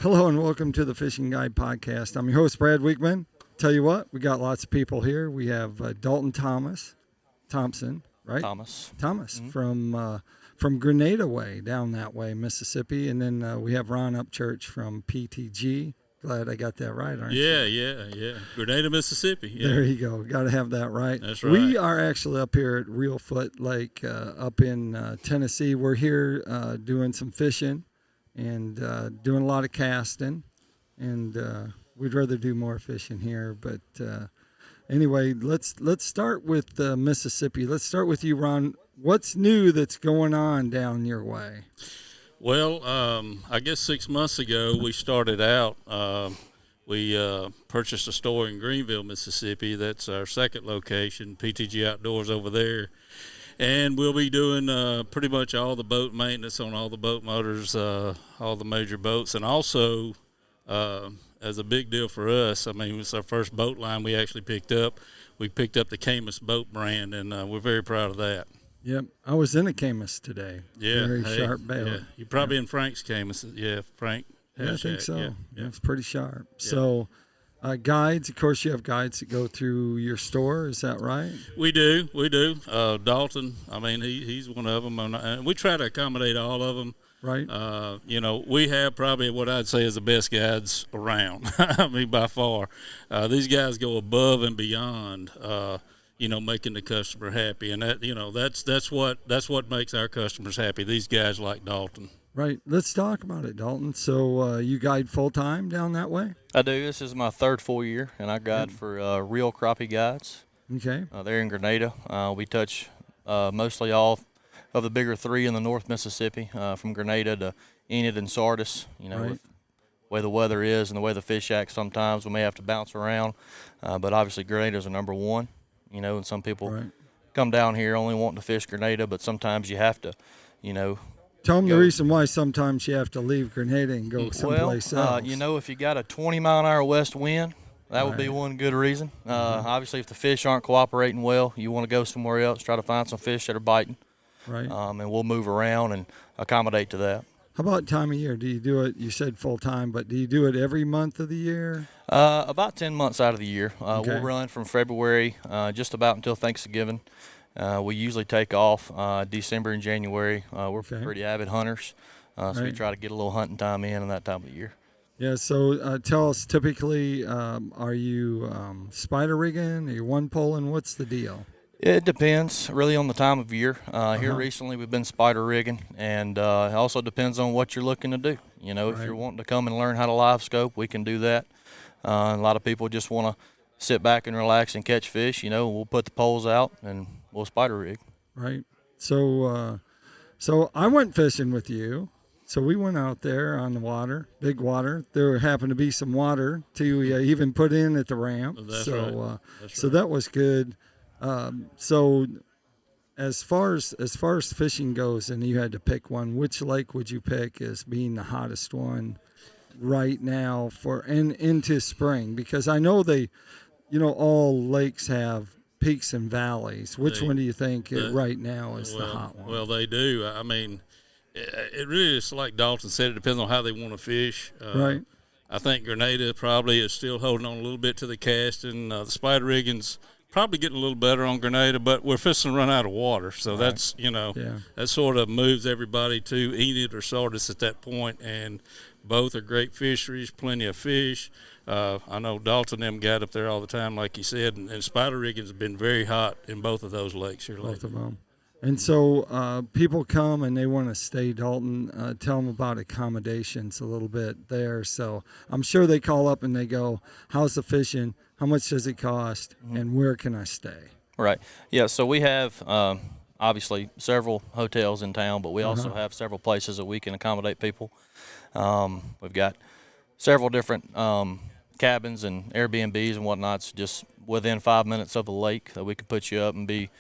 Hello and welcome to the Fishing Guide Podcast. I'm your host, Brad Wiegmann. Tell you what, we got lots of people here. We have Dalton Thompson, right? Thomas From Grenada way, down that way, Mississippi. And then we have Ron Upchurch from PTG. Glad I got that right, aren't you? Yeah. Grenada, Mississippi. Yeah. There you go. Got to have that right. That's right. We are actually up here at Reel Lake up in Tennessee. We're here doing some fishing and doing a lot of casting. And we'd rather do more fishing here. But anyway, let's start with Mississippi. Let's start with you, Ron. What's new that's going on down your way? Well, I guess 6 months ago we started out. We purchased a store in Greenville, Mississippi. That's our second location, PTG Outdoors over there. And we'll be doing pretty much all the boat maintenance on all the boat motors, all the major boats. And also, as a big deal for us, I mean, it's our first boat line we actually picked up. We picked up the Camus boat brand, and we're very proud of that. Yep, I was in a Camus today. Yeah, very sharp bail. Yeah. You're probably in Frank's Camus. Yeah, Frank. Yeah, I think so. Yeah. It's pretty sharp. Yeah. So, guides. Of course, you have guides that go through your store. Is that right? We do. Dalton. I mean, he's one of them, and we try to accommodate all of them. Right. We have probably what I'd say is the best guides around. I mean, by far. These guys go above and beyond. Making the customer happy, and that's what makes our customers happy. These guys like Dalton. Right. Let's talk about it, Dalton. So you guide full time down that way? I do. This is my third full year, and I guide for Reel Crappie Guides. Okay. They're in Grenada. We touch mostly all of the bigger three in the North Mississippi, from Grenada to Enid and Sardis. Right. With the way the weather is and the way the fish act, sometimes we may have to bounce around, but obviously Grenada's are number one. And some people come down here only wanting to fish Grenada, but sometimes you have to, Tell them the reason why sometimes you have to leave Grenada and go someplace else. If you got a 20-mile-an-hour west wind, that would be one good reason. Obviously, if the fish aren't cooperating well, you want to go somewhere else, try to find some fish that are biting. Right. And we'll move around and accommodate to that. How about time of year? Do you do it, you said full time, but do you do it every month of the year? About 10 months out of the year. Okay. We'll run from February just about until Thanksgiving. We usually take off December and January. We're pretty avid hunters, so we try to get a little hunting time in that time of the year. Yeah, so tell us, typically, are you spider rigging? Are you one-poling? What's the deal? It depends really on the time of year. Here recently we've been spider rigging, and it also depends on what you're looking to do. If you're wanting to come and learn how to live scope, we can do that. A lot of people just want to sit back and relax and catch fish. We'll put the poles out and we'll spider rig. Right. So I went fishing with you. So we went out there on the water, big water. There happened to be some water to even put in at the ramp. That's so right. So that was good. So as far as fishing goes, and you had to pick one, which lake would you pick as being the hottest one right now into spring? Because I know all lakes have peaks and valleys. Which one do you think right now is the hot one? Well, they do. I mean, it really is like Dalton said. It depends on how they want to fish. Right. I think Grenada probably is still holding on a little bit to the casting. The spider rigging's probably getting a little better on Grenada, but we're fixing to run out of water. So that's, that sort of moves everybody to Enid or Sardis at that point, and both are great fisheries, plenty of fish. I know Dalton and them got up there all the time, like you said, and spider rigging's been very hot in both of those lakes here lately. Both of them. And so people come and they want to stay, Dalton. Tell them about accommodations a little bit there. So I'm sure they call up and they go, how's the fishing? How much does it cost? And where can I stay? Right. Yeah, so we have obviously several hotels in town, but we also have several places that we can accommodate people. We've got several different cabins and Airbnbs and whatnots just within 5 minutes of the lake that we could put you up and be,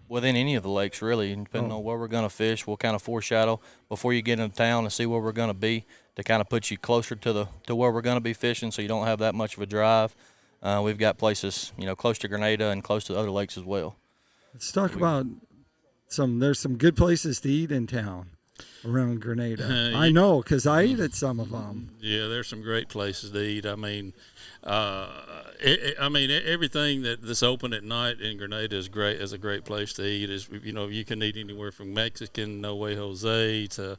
within any of the lakes really, depending on where we're going to fish. We'll kind of foreshadow before you get into town and see where we're going to be to kind of put you closer to where we're going to be fishing, so you don't have that much of a drive. We've got places, close to Grenada and close to other lakes as well. Let's talk about there's some good places to eat in town. around Grenada? I know because I ate at some of them. Yeah, there's some great places to eat. I mean, everything that's open at night in Grenada is great. Is a great place to eat. Is you can eat anywhere from Mexican No Way Jose to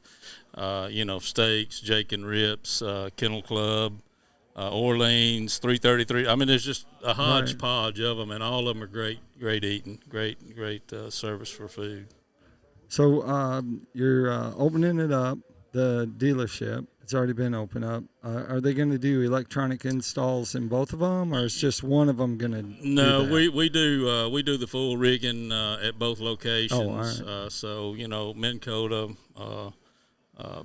steaks, Jake and Rips, Kennel Club, Orleans, 333. I mean, there's just a hodgepodge of them, and all of them are great eating, great service for food. So you're opening it up, the dealership. It's already been opened up. Are they going to do electronic installs in both of them, or is just one of them going to? No, we do the full rigging at both locations. Oh, all right. So Minn Kota,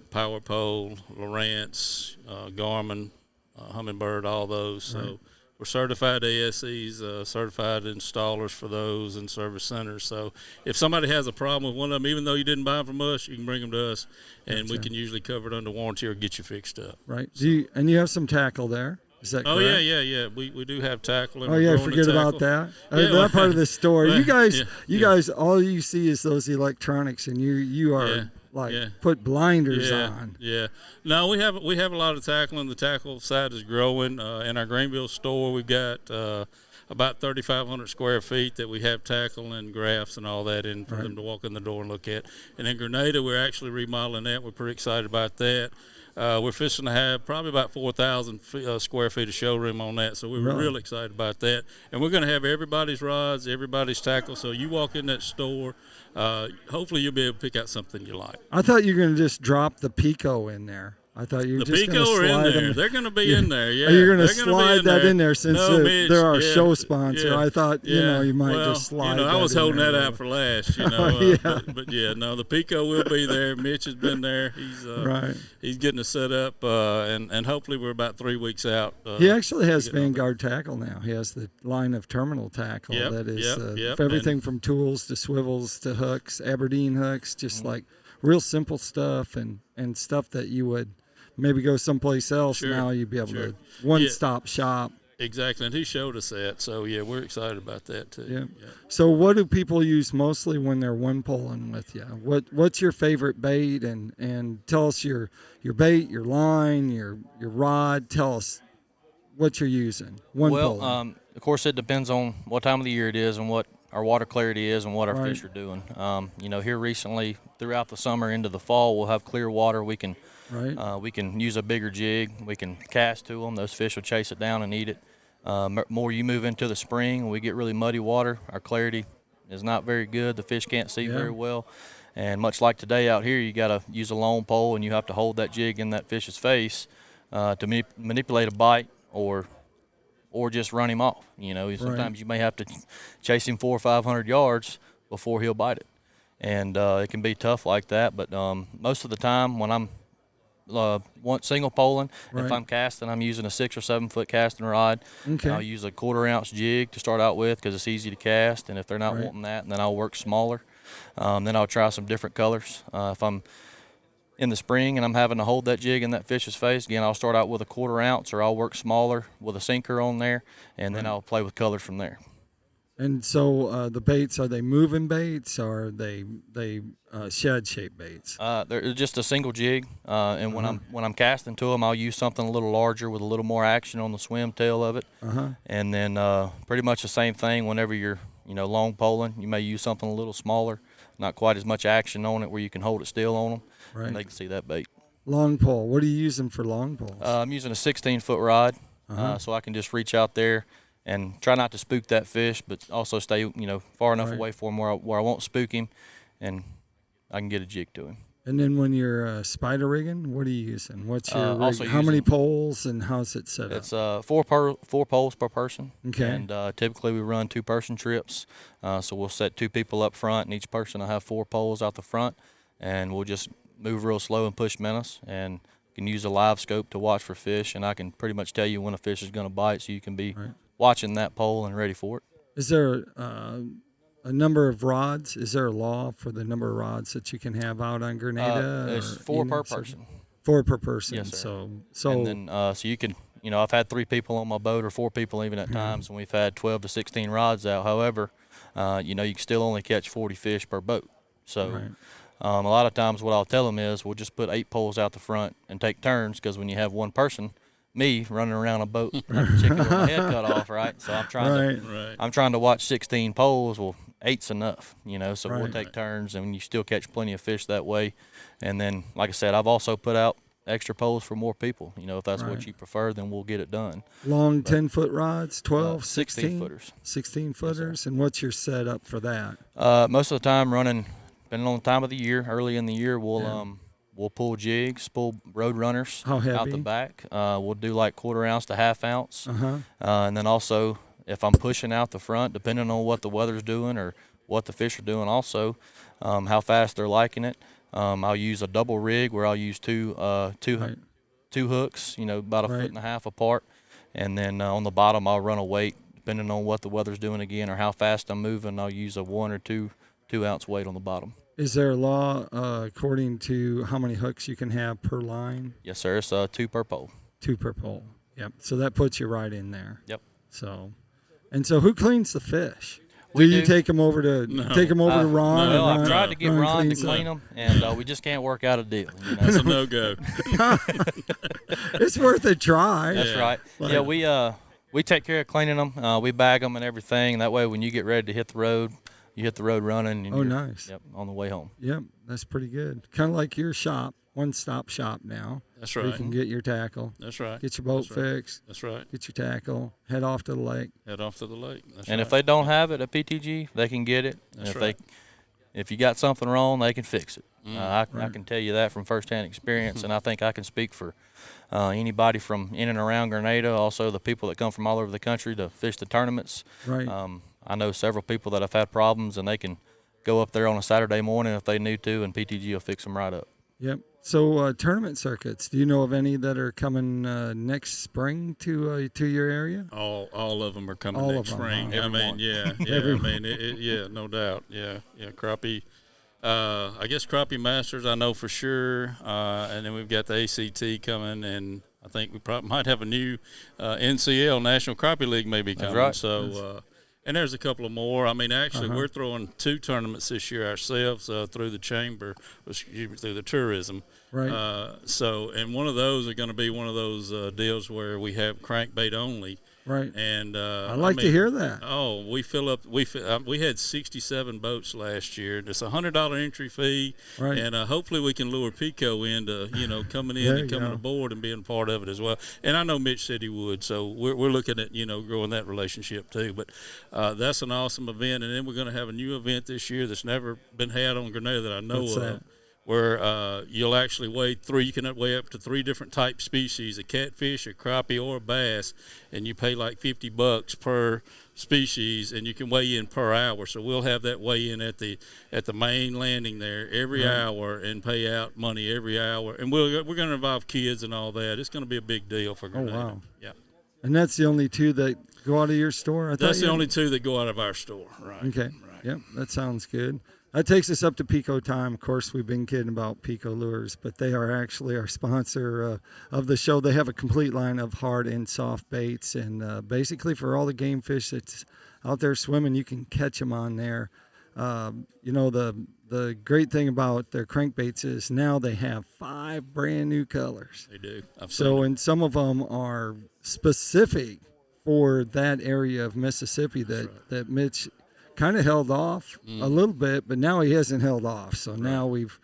Power Pole, Lowrance, Garmin, Humminbird, all those. Right. So we're certified ASEs, certified installers for those and service centers. So if somebody has a problem with one of them, even though you didn't buy them from us, you can bring them to us, and we can usually cover it under warranty or get you fixed up. Right. So, you have some tackle there? Is that correct? Oh yeah. We do have tackle. And I forget about that. That part of the story. You guys, all you see is those electronics, and you are put blinders on. Yeah. No, we have a lot of tackle, and the tackle side is growing. In our Greenville store, we've got about 3,500 square feet that we have tackle and graphs and all that in for them to walk in the door and look at. And in Grenada, we're actually remodeling that. We're pretty excited about that. We're fixing to have probably about 4,000 square feet of showroom on that, so we're real excited about that. And we're going to have everybody's rods, everybody's tackle. So you walk in that store, hopefully you'll be able to pick out something you like. I thought you were going to just drop the PICO in there. I thought you were just going to slide in there. them. They're going to be in there. Yeah, you're going to slide that in there since they're our show sponsor. Yeah. I thought you might just slide. I was holding that out for last. But the PICO will be there. Mitch has been there. He's getting us set up, and hopefully we're about 3 weeks out. He actually has Vanguard tackle now. He has the line of terminal tackle that is for everything from tools to swivels to hooks, Aberdeen hooks, just like real simple stuff and stuff that you would maybe go someplace else. Now you'd be able to one-stop shop. Exactly, and he showed us that. So we're excited about that too. Yeah. So what do people use mostly when they're one-poling with you? What's your favorite bait? And tell us your bait, your line, your rod. Tell us what you're using. Well, of course, it depends on what time of the year it is and what our water clarity is and what our fish are doing. Here recently, throughout the summer into the fall, we'll have clear water. We can use a bigger jig. We can cast to them. Those fish will chase it down and eat it. More you move into the spring, we get really muddy water. Our clarity is not very good. The fish can't see very well. And much like today out here, you got to use a long pole, and you have to hold that jig in that fish's face to manipulate a bite or just run him off. Sometimes you may have to chase him 400 or 500 yards before he'll bite it. And it can be tough like that. But most of the time when I'm single poling, if I'm casting, I'm using a 6 or 7 foot casting rod. I'll use a 1/4 ounce jig to start out with because it's easy to cast. And if they're not wanting that, then I'll work smaller. Then I'll try some different colors. If I'm in the spring and I'm having to hold that jig in that fish's face, again, I'll start out with a 1/4 ounce, or I'll work smaller with a sinker on there, and then I'll play with colors from there. And so the baits, are they moving baits, or are they shed shaped baits? They're just a single jig, and when I'm casting to them, I'll use something a little larger with a little more action on the swim tail of it. And then pretty much the same thing whenever you're long poling. You may use something a little smaller, not quite as much action on it, where you can hold it still on them, and they can see that bait. Long pole. What are you using for long poles? I'm using a 16-foot rod, so I can just reach out there and try not to spook that fish, but also stay far enough away from him where I won't spook him, and I can get a jig to him. And then when you're spider rigging, what are you using? What's your rig? How many poles and how's it set up? It's 4 poles per person. Okay. And typically we run 2-person trips. So we'll set 2 people up front, and each person will have 4 poles out the front, and we'll just move real slow and push menace. And you can use a live scope to watch for fish, and I can pretty much tell you when a fish is going to bite, so you can be watching that pole and ready for it. Is there a number of rods? Is there a law for the number of rods that you can have out on Grenada? There's 4 per person. 4 per person. Yes, sir. So and then so you can, I've had 3 people on my boat, or 4 people even at times, and we've had 12 to 16 rods out. However, you can still only catch 40 fish per boat. So A lot of times what I'll tell them is we'll just put 8 poles out the front and take turns, because when you have one person, me running around a boat like a chicken with my head cut off, right? So I'm trying to watch 16 poles. Well, 8's enough, so we'll take turns, and you still catch plenty of fish that way. And then, like I said, I've also put out extra poles for more people. If that's what you prefer, then we'll get it done. Long 10-foot rods, 12, 16 footers. 16 footers. Yes, and what's your setup for that? Most of the time running, depending on the time of the year, early in the year, we'll pull jigs, pull road runners out the back. We'll do like 1/4 ounce to 1/2 ounce. And then also, if I'm pushing out the front, depending on what the weather's doing or what the fish are doing also, how fast they're liking it, I'll use a double rig where I'll use two hooks, about 1.5 foot apart. And then on the bottom, I'll run a weight, depending on what the weather's doing again or how fast I'm moving. I'll use a 1 or 2 ounce weight on the bottom. Is there a law according to how many hooks you can have per line? Yes, sir. It's 2 per pole. 2 per pole. Yep. So that puts you right in there. Yep. So who cleans the fish? Do you take them over to Ron? No, I've tried to get Ron to clean them, and we just can't work out a deal. It's a no-go. It's worth a try. That's right. We take care of cleaning them. We bag them and everything. That way, when you get ready to hit the road, you hit the road running. And nice. Yep, on the way home. Yep, that's pretty good. Kind of like your shop, one-stop shop now. That's right. You can get your tackle. That's right. Get your boat fixed. That's right. Get your tackle. Head off to the lake. That's and if they don't have it at PTG, they can get it. That's and if you got something wrong, they can fix it. I can tell you that from firsthand experience, and I think I can speak for anybody from in and around Grenada, also the people that come from all over the country to fish the tournaments. Right. I know several people that have had problems, and they can go up there on a Saturday morning if they need to, and PTG will fix them right up. Yep. So tournament circuits, do you know of any that are coming next spring to your area? All of them are coming next spring. Yeah. No doubt. Yeah, crappie. I guess Crappie Masters I know for sure, and then we've got the ACT coming, and I think we probably might have a new NCL, National Crappie League, maybe coming. That's right. So, and there's a couple of more. I mean, actually, we're throwing 2 tournaments this year ourselves through the chamber, through the tourism. Right. And one of those are going to be one of those deals where we have crankbait only. Right. And I like to hear that. Oh, we fill up. We had 67 boats last year. It's a $100 entry fee, right. And hopefully we can lure PICO into coming in and coming aboard and being part of it as well. And I know Mitch said he would, so we're looking at growing that relationship too. But that's an awesome event, and then we're going to have a new event this year that's never been had on Grenada that I know of. Where you'll actually weigh you can weigh up to 3 different type species, a catfish, a crappie, or a bass, and you pay like $50 per species, and you can weigh in per hour. So we'll have that weigh in at the main landing there every hour and pay out money every hour. And we're going to involve kids and all that. It's going to be a big deal for Grenada. Oh, wow. Yeah. And that's the only 2 that go out of your store? That's the only 2 that go out of our store, right. Okay. Right. Yep, that sounds good. That takes us up to PICO time. Of course, we've been kidding about PICO Lures, but they are actually our sponsor of the show. They have a complete line of hard and soft baits, and basically for all the game fish that's out there swimming, you can catch them on there. The great thing about their crankbaits is now they have 5 brand new colors. They do. And some of them are specific for that area of Mississippi that Mitch kind of held off a little bit, but now he hasn't held off. So now we've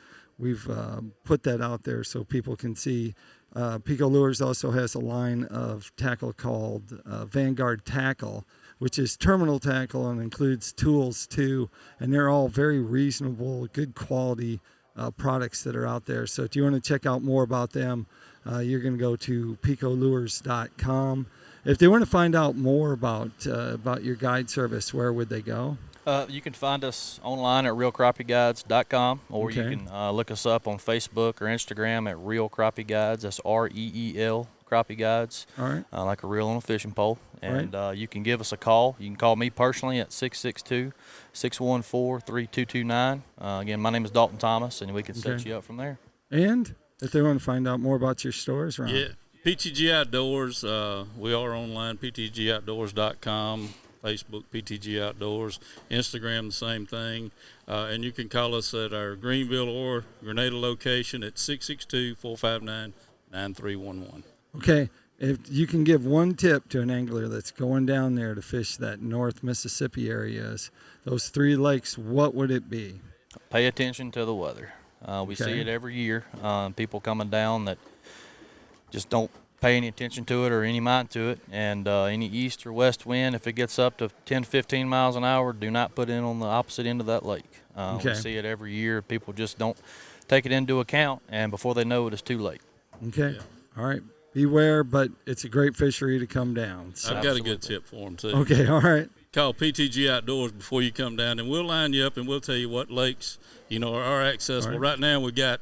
put that out there so people can see. PICO Lures also has a line of tackle called Vanguard Tackle, which is terminal tackle and includes tools too. And they're all very reasonable, good quality products that are out there. So if you want to check out more about them, you're going to go to PICOLures.com. If they want to find out more about your guide service, where would they go? You can find us online at reelcrappieguides.com, or you can look us up on Facebook or Instagram at Reel Crappie Guides. That's REEL Crappie Guides. All right. Like a reel on a fishing pole. And you can give us a call. You can call me personally at 662-614-3229. Again, my name is Dalton Thomas, and we can set you up from there. And if they want to find out more about your stores, Ron? Yeah. PTG Outdoors, we are online, ptgoutdoors.com. Facebook, PTG Outdoors, Instagram, the same thing. And you can call us at our Greenville or Grenada location at 662-459-9311. Okay, if you can give one tip to an angler that's going down there to fish that North Mississippi areas, those 3 lakes, what would it be? Pay attention to the weather. We see Okay. it every year. People coming down that just don't pay any attention to it or any mind to it. And any east or west wind, if it gets up to 10, 15 miles an hour, do not put in on the opposite end of that lake. Okay. We see it every year. People just don't take it into account, and before they know it, it's too late. Okay, Yeah. all right. Beware, but it's a great fishery to come down. So. I've got a good tip for them, too. Okay, all right. Call PTG Outdoors before you come down, and we'll line you up, and we'll tell you what lakes, are accessible. All right. Right now, we got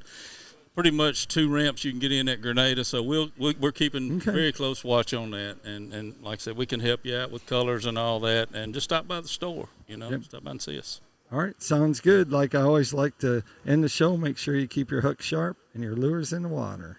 pretty much 2 ramps you can get in at Grenada, so we're keeping very close watch on that. And like I said, we can help you out with colors and all that, and just stop by the store, stop by and see us. All right, sounds good. Like I always like to end the show, make sure you keep your hook sharp and your lures in the water.